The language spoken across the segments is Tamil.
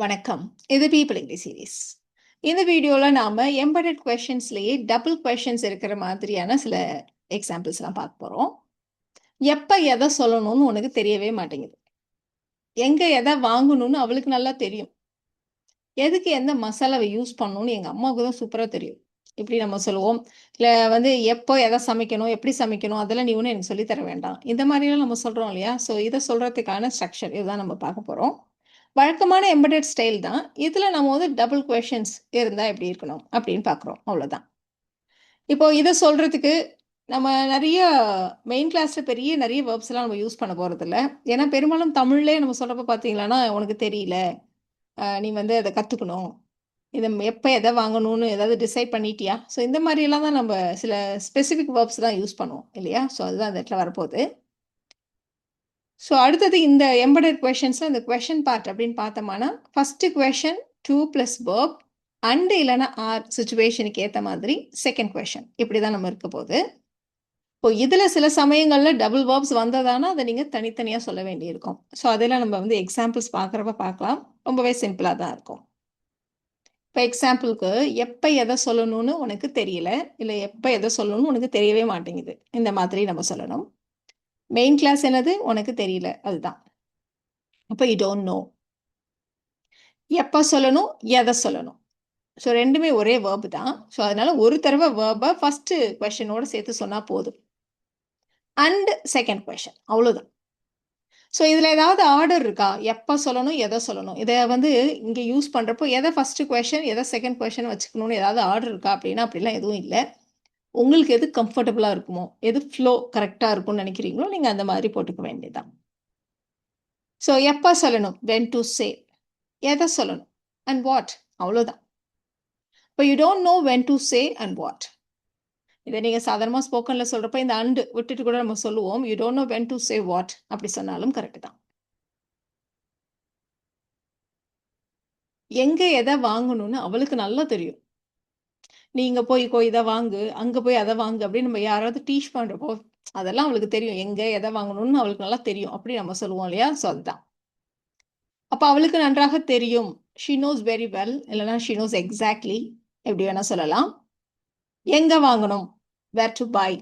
வணக்கம். இது பீப்பிள் இங்கிலீஷ் சீரீஸ். இந்த வீடியோவில் நாம் எம்பெடட் கொஷின்ஸ்லேயே டபுள் கொஷின்ஸ் இருக்கிற மாதிரியான சில எக்ஸாம்பிள்ஸ்லாம் பார்க்க போகிறோம். எப்போ எதை சொல்லணும்னு உனக்கு தெரியவே மாட்டேங்குது. எங்கே எதை வாங்கணும்னு அவளுக்கு நல்லா தெரியும். எதுக்கு எந்த மசாலாவை யூஸ் பண்ணணும்னு எங்கள் அம்மாவுக்கு தான் சூப்பராக தெரியும். இப்படி நம்ம சொல்லுவோம். இல்லை எப்போ எதை சமைக்கணும், எப்படி சமைக்கணும், அதெல்லாம் நீ ஒன்றும் எனக்கு சொல்லித்தர வேண்டாம். இந்த மாதிரிலாம் நம்ம சொல்கிறோம் இல்லையா? ஸோ இதை சொல்கிறதுக்கான ஸ்ட்ரக்சர் இதுதான் நம்ம பார்க்க போகிறோம். வழக்கமான எம்பெடட் ஸ்டைல் தான். இதில் நம்ம டபுள் கொஷின்ஸ் இருந்தால் எப்படி இருக்கணும் அப்படின்னு பார்க்குறோம். அவ்வளோதான். இப்போ இதை சொல்கிறதுக்கு நம்ம நிறைய மெயின் கிளாஸில் நிறைய வேர்ப்ஸ்லாம் நம்ம யூஸ் பண்ண போகிறதில்ல. ஏன்னா பெரும்பாலும் தமிழ்லேயே நம்ம சொல்கிறப்ப பார்த்தீங்களான்னா உனக்கு தெரியல, நீ அதை கற்றுக்கணும், இதை எப்போ எதை வாங்கணும்னு ஏதாவது டிசைட் பண்ணிட்டியா? ஸோ இந்த மாதிரியெல்லாம் தான் நம்ம சில ஸ்பெசிஃபிக் வேர்ப்ஸ் தான் யூஸ் பண்ணுவோம் இல்லையா? ஸோ அதுதான் அந்த இடத்துல வரப்போகுது. ஸோ அடுத்தது இந்த எம்பெடட் கொஷின்ஸில் இந்த கொஷின் பார்ட் அப்படின்னு பார்த்தோம்னா ஃபஸ்ட்டு கொஷின் 2 + verb அண்டு இல்லைன்னா ஆர் சுச்சுவேஷனுக்கு ஏற்ற மாதிரி செகண்ட் கொஷின் இப்படி தான் நம்ம இருக்க போகுது. இப்போ இதில் சில சமயங்களில் டபுள் வேர்ப்ஸ் வந்ததானா அதை நீங்கள் தனித்தனியாக சொல்ல வேண்டியிருக்கும். ஸோ அதெல்லாம் நம்ம எக்ஸாம்பிள்ஸ் பார்க்குறப்ப பார்க்கலாம். ரொம்பவே சிம்பிளாக தான் இருக்கும். இப்போ எக்ஸாம்பிளுக்கு எப்போ எதை சொல்லணும்னு உனக்கு தெரியல, இல்லை எப்போ எதை சொல்லணும்னு உனக்கு தெரியவே மாட்டேங்குது, இந்த மாதிரி நம்ம சொல்லணும். மெயின் கிளாஸ் என்னது? உனக்கு தெரியல, அதுதான். அப்போ யூ டோன்ட் நோ. எப்போ சொல்லணும், எதை சொல்லணும். ஸோ ரெண்டுமே ஒரே வேர்ப் தான். ஸோ அதனால ஒரு தடவை வேர்பை ஃபஸ்ட்டு கொஷனோட சேர்த்து சொன்னால் போதும். அண்ட் செகண்ட் கொஷன், அவ்வளோதான். ஸோ இதில் ஏதாவது ஆர்டர் இருக்கா? எப்போ சொல்லணும், எதை சொல்லணும்? இதை இங்கே யூஸ் பண்ணுறப்போ எதை ஃபஸ்ட்டு கொஷன், எதை செகண்ட் கொஷன் வச்சுக்கணும்னு ஏதாவது ஆர்டர் இருக்கா அப்படின்னா அப்படிலாம் எதுவும் இல்லை. உங்களுக்கு எது கம்ஃபர்டபுளாக இருக்குமோ, எது ஃப்ளோ கரெக்டாக இருக்கும்னு நினைக்கிறீங்களோ நீங்கள் அந்த மாதிரி போட்டுக்க வேண்டியதுதான். ஸோ எப்போ சொல்லணும், வென் டு சே, எதை சொல்லணும், அண்ட் வாட், அவ்வளோதான். இப்போ you don't know when to say and what. இதை நீங்கள் சாதாரணமாக ஸ்போக்கனில் சொல்கிறப்ப இந்த அண்டு விட்டுட்டு கூட நம்ம சொல்லுவோம். You don't know when to say what அப்படி சொன்னாலும் கரெக்டு தான். எங்கே எதை வாங்கணும்னு அவளுக்கு நல்லா தெரியும். நீங்கள் போய் இதை வாங்கு, அங்கே போய் அதை வாங்கு அப்படின்னு நம்ம யாராவது டீச் பண்ணுறப்போ அதெல்லாம் அவளுக்கு தெரியும். எங்கே எதை வாங்கணும்னு அவளுக்கு நல்லா தெரியும் அப்படி நம்ம சொல்லுவோம் இல்லையா? ஸோ அதுதான். அப்போ அவளுக்கு நன்றாக தெரியும். ஷி நோஸ் வெரி வெல், இல்லைனா ஷி நோஸ் எக்ஸாக்ட்லி, எப்படி வேணால் சொல்லலாம். எங்கே வாங்கணும், வேர் டு பை,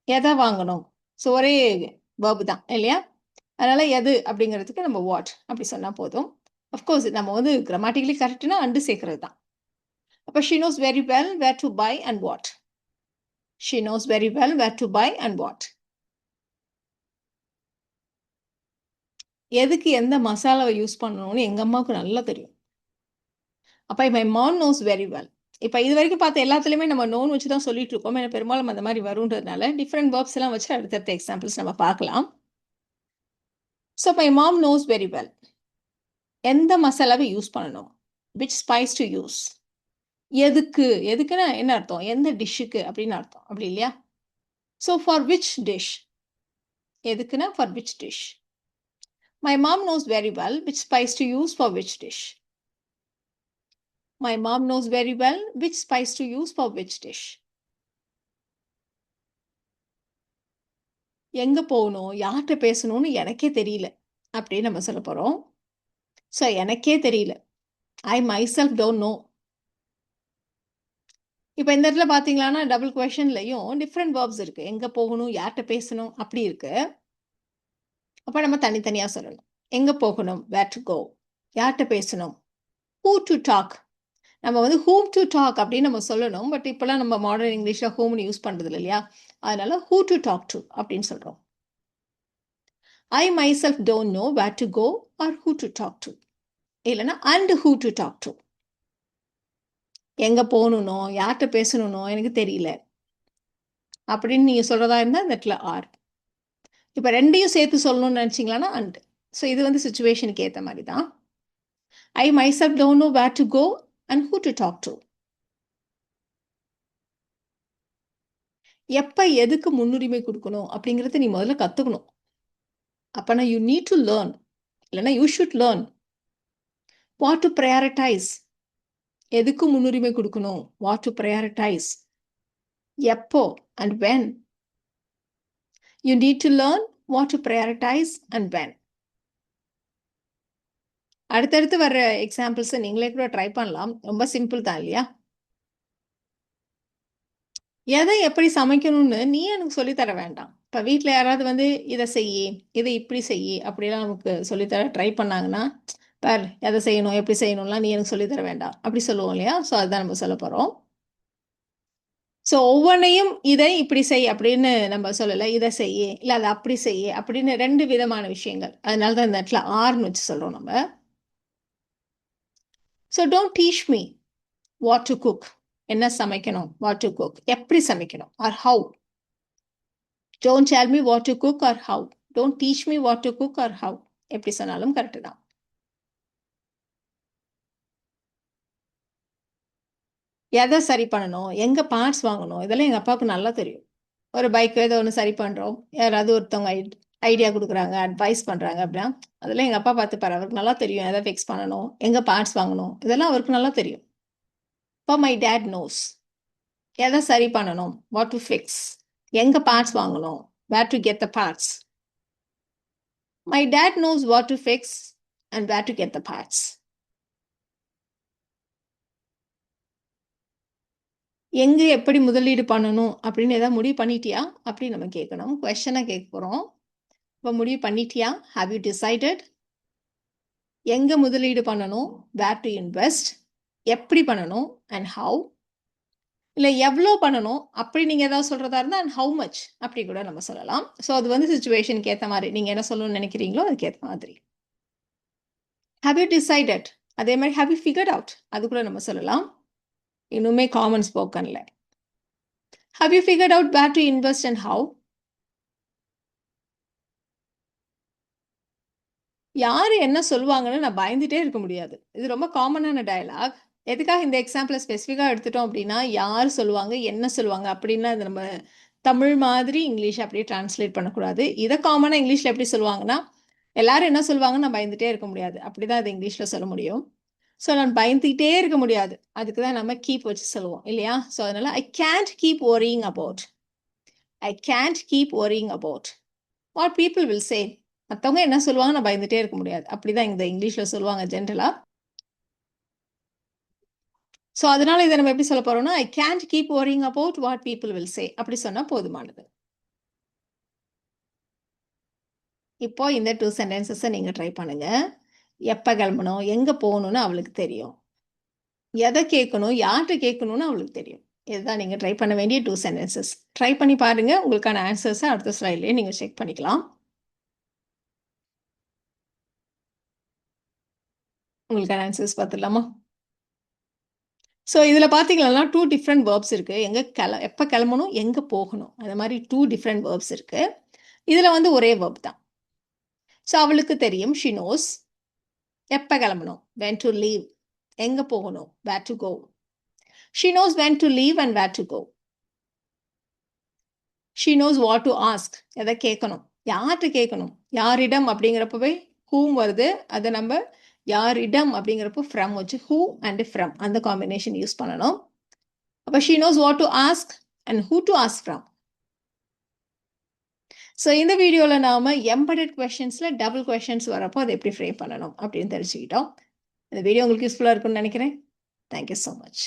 எதை வாங்கணும். ஸோ ஒரே வேர்பு தான் இல்லையா? அதனால் எது அப்படிங்கிறதுக்கு நம்ம வாட் அப்படி சொன்னால் போதும். அஃப்கோர்ஸ் நம்ம கிராமட்டிக்கலி கரெக்டுனா அண்டு சேர்க்கறது தான். அப்போ she knows very well where to buy and what. She knows very well where to buy and what. எதுக்கு எந்த மசாலாவை யூஸ் பண்ணணும்னு எங்கள் அம்மாவுக்கு நல்லா தெரியும். அப்போ my mom knows very well. இப்போ இது வரைக்கும் பார்த்த எல்லாத்துலேயுமே நம்ம நோன் வச்சு தான் சொல்லிட்டு இருக்கோம். ஏன்னா பெரும்பாலும் அந்த மாதிரி வருன்றதுனால டிஃப்ரெண்ட் வேர்ப்ஸ் எல்லாம் வச்சு அடுத்தடுத்த எக்ஸாம்பிள்ஸ் நம்ம பார்க்கலாம். So my mom knows very well. எந்த மசாலாவை யூஸ் பண்ணணும், விச் ஸ்பைஸ் டு யூஸ். எதுக்கு, எதுக்குன்னா என்ன அர்த்தம், எந்த டிஷ்ஷுக்கு அப்படின்னு அர்த்தம், அப்படி இல்லையா? ஸோ ஃபார் விச் டிஷ், எதுக்குன்னா for which dish. My mom knows very well which spice to use for which dish. My mom knows very well which spice to use for which dish. எங்கே போகணும், யார்கிட்ட பேசணும்னு எனக்கே தெரியல அப்படின்னு நம்ம சொல்ல போகிறோம். ஸோ எனக்கே தெரியல, ஐ மைசெல்ஃப் டோன்ட் நோ. இப்போ இந்த இடத்துல பார்த்தீங்களான்னா டபுள் கொஷன்லையும் டிஃப்ரெண்ட் வேர்ப்ஸ் இருக்குது. எங்கே போகணும், யார்கிட்ட பேசணும் அப்படி இருக்குது. அப்போ நம்ம தனித்தனியாக சொல்லணும். எங்கே போகணும், வேர் டு கோ. யார்கிட்ட பேசணும், ஹூ டு டாக். நம்ம whom to talk அப்படின்னு நம்ம சொல்லணும். பட் இப்போலாம் நம்ம மாடர்ன் இங்கிலீஷில் ஹூம்னு யூஸ் பண்ணுறது இல்லையா? அதனால who to talk to அப்படின்னு சொல்கிறோம். I myself don't know where to go or who to talk to. இல்லைன்னா and who to talk to. எங்கே போகணுன்னோ யார்கிட்ட பேசணுன்னோ எனக்கு தெரியல அப்படின்னு நீங்கள் சொல்கிறதா இருந்தால் இந்த இடத்துல ஆர். இப்போ ரெண்டையும் சேர்த்து சொல்லணும்னு நினச்சிங்களான்னா அண்ட். ஸோ இது சுச்சுவேஷனுக்கு ஏற்ற மாதிரி தான். I myself don't know where to go and who to talk to. எப்போ எதுக்கு முன்னுரிமை கொடுக்கணும் அப்படிங்கிறத நீ முதல்ல கற்றுக்கணும். அப்போனா யூ நீட் டு லேர்ன், இல்லைன்னா you should learn. What to prioritise, எதுக்கு முன்னுரிமை கொடுக்கணும், வாட் டு ப்ரையாரிட்டைஸ், எப்போ and when. You need to learn what to prioritise and when. அடுத்தடுத்து வர்ற எக்ஸாம்பிள்ஸை நீங்களே கூட ட்ரை பண்ணலாம். ரொம்ப சிம்பிள் தான் இல்லையா? எதை எப்படி சமைக்கணும்னு நீ எனக்கு சொல்லித்தர வேண்டாம். இப்போ வீட்டில் யாராவது வந்து இதை செய்யி, இதை இப்படி செய்யி அப்படிலாம் நமக்கு சொல்லித்தர ட்ரை பண்ணாங்கன்னா, பார் எதை செய்யணும் எப்படி செய்யணும்லாம் நீ எனக்கு சொல்லித்தர வேண்டாம் அப்படி சொல்லுவோம் இல்லையா? ஸோ அதுதான் நம்ம சொல்ல போகிறோம். ஸோ ஒவ்வொன்றையும் இதை இப்படி செய் அப்படின்னு நம்ம சொல்லலை. இதை செய்ய இல்லை அதை அப்படி செய்ய அப்படின்னு 2 விதமான விஷயங்கள். அதனால தான் இந்த இடத்துல ஆர்னு வச்சு சொல்கிறோம் நம்ம. So don't teach me what to cook, என்ன சமைக்கணும், வாட் டு குக் எப்படி சமைக்கணும், or how. Don't tell me what to cook or how. Don't teach me what to cook or how. எப்படி சொன்னாலும் கரெக்டு தான். எதை சரி பண்ணணும், எங்கே பார்ட்ஸ் வாங்கணும், இதெல்லாம் எங்கள் அப்பாவுக்கு நல்லா தெரியும். ஒரு பைக் ஏதோ ஒன்று சரி பண்ணுறோம், யாராவது ஒருத்தவங்க ஐடியா கொடுக்குறாங்க, அட்வைஸ் பண்ணுறாங்க அப்படின்னா அதெல்லாம் எங்கள் அப்பா பார்த்துப்பாரு. அவருக்கு நல்லா தெரியும் எதை ஃபிக்ஸ் பண்ணணும், எங்கே பார்ட்ஸ் வாங்கணும், இதெல்லாம் அவருக்கு நல்லா தெரியும். இப்போ மை டேட் நோஸ் எதை சரி பண்ணணும், வாட் டு ஃபிக்ஸ், எங்கே பார்ட்ஸ் வாங்கணும், where to get the parts. My dad knows what to fix and where to get the parts. எங்கே எப்படி முதலீடு பண்ணணும் அப்படின்னு ஏதாவது முடிவு பண்ணிட்டியா அப்படின்னு நம்ம கேட்கணும். கொஸ்டனாக கேட்க போகிறோம். இப்போ முடிவு பண்ணிட்டியா? Have you decided? எங்கே முதலீடு பண்ணணும், வேர் டு இன்வெஸ்ட், எப்படி பண்ணணும் அண்ட் ஹவு. இல்லை எவ்வளோ பண்ணணும் அப்படி நீங்கள் ஏதாவது சொல்கிறதா இருந்தால் அண்ட் ஹவு மச் அப்படி கூட நம்ம சொல்லலாம். ஸோ அது வந்து சுச்சுவேஷனுக்கு ஏற்ற மாதிரி நீங்கள் என்ன சொல்லணும்னு நினைக்கிறீங்களோ அதுக்கு ஏற்ற மாதிரி. ஹாவ் யூ டிசைடட், அதே மாதிரி ஹாவ் யூ ஃபிகர்ட் அவுட் அது கூட நம்ம சொல்லலாம். இன்னுமே common ஸ்போக்கன்ல have you figured out where to invest and how? யார் என்ன சொல்லுவாங்கன்னு நான் பயந்துட்டே இருக்க முடியாது. இது ரொம்ப காமனான டயலாக். எதுக்காக இந்த எக்ஸாம்பிளை ஸ்பெசிஃபிக்காக எடுத்துட்டோம் அப்படின்னா, யார் சொல்லுவாங்க, என்ன சொல்லுவாங்க அப்படின்னா அது நம்ம தமிழ் மாதிரி இங்கிலீஷ் அப்படியே டிரான்ஸ்லேட் பண்ணக்கூடாது. இதை காமனாக இங்கிலீஷில் எப்படி சொல்லுவாங்கன்னா, எல்லாரும் என்ன சொல்லுவாங்கன்னு நான் பயந்துட்டே இருக்க முடியாது. அப்படி தான் அது இங்கிலீஷில் சொல்ல முடியும். ஸோ நான் பயந்துக்கிட்டே இருக்க முடியாது. அதுக்கு தான் நம்ம கீப் வச்சு சொல்லுவோம் இல்லையா? ஸோ அதனால ஐ Gantt keep worrying about. I can't keep worrying about what people will say. மற்றவங்க என்ன சொல்லுவாங்க நான் பயந்துட்டே இருக்க முடியாது. அப்படிதான் இந்த இங்கிலீஷில் சொல்லுவாங்க ஜென்ரலா. ஸோ அதனால இதை நம்ம எப்படி சொல்ல போறோம்னா ஐ Gantt keep worrying about what people will say அப்படி சொன்னால் போதுமானது. இப்போ இந்த 2 சென்டென்சஸை நீங்கள் ட்ரை பண்ணுங்க. எப்போ கிளம்பணும், எங்கே போகணும்னு அவளுக்கு தெரியும். எதை கேட்கணும், யார்கிட்ட கேட்கணும்னு அவளுக்கு தெரியும். இதுதான் நீங்கள் ட்ரை பண்ண வேண்டிய 2 சென்டென்சஸ். ட்ரை பண்ணி பாருங்க. உங்களுக்கான ஆன்சர்ஸை அடுத்த ஸ்லைட்லேயே நீங்கள் செக் பண்ணிக்கலாம். உங்களுக்கான ஆன்சர்ஸ் பார்த்துடலாமா? ஸோ இதில் பார்த்தீங்கன்னா 2 டிஃப்ரெண்ட் வேர்ப்ஸ் இருக்குது. எப்போ கிளம்பணும், எங்கே போகணும், அந்த மாதிரி 2 டிஃப்ரெண்ட் வேர்ப்ஸ் இருக்குது. இதில் வந்து ஒரே வேர்ப் தான். ஸோ அவளுக்கு தெரியும், ஷி நோஸ். எப்போ கிளம்பணும், when to leave. எங்கே போகணும், where to go. She knows when to leave and where to go. She knows what to ask. எதை கேட்கணும், யார்கிட்ட கேட்கணும். யாரிடம் அப்படிங்கிறப்பவே whom வருது. அதை நம்ம யாரிடம் அப்படிங்கிறப்போ ஃப்ரம் வச்சு who and from அந்த காம்பினேஷன் யூஸ் பண்ணணும். அப்போ she knows what to ask and who to ask from. So இந்த வீடியோவில் நாம் எம்பெடட் கொஷின்ஸில் டபுள் கொஷின்ஸ் வரப்போ அதை எப்படி ஃப்ரேம் பண்ணணும் அப்படின்னு தெரிஞ்சுக்கிட்டோம். இந்த வீடியோ உங்களுக்கு யூஸ்ஃபுல்லாக இருக்கும்னு நினைக்கிறேன். Thank you so much.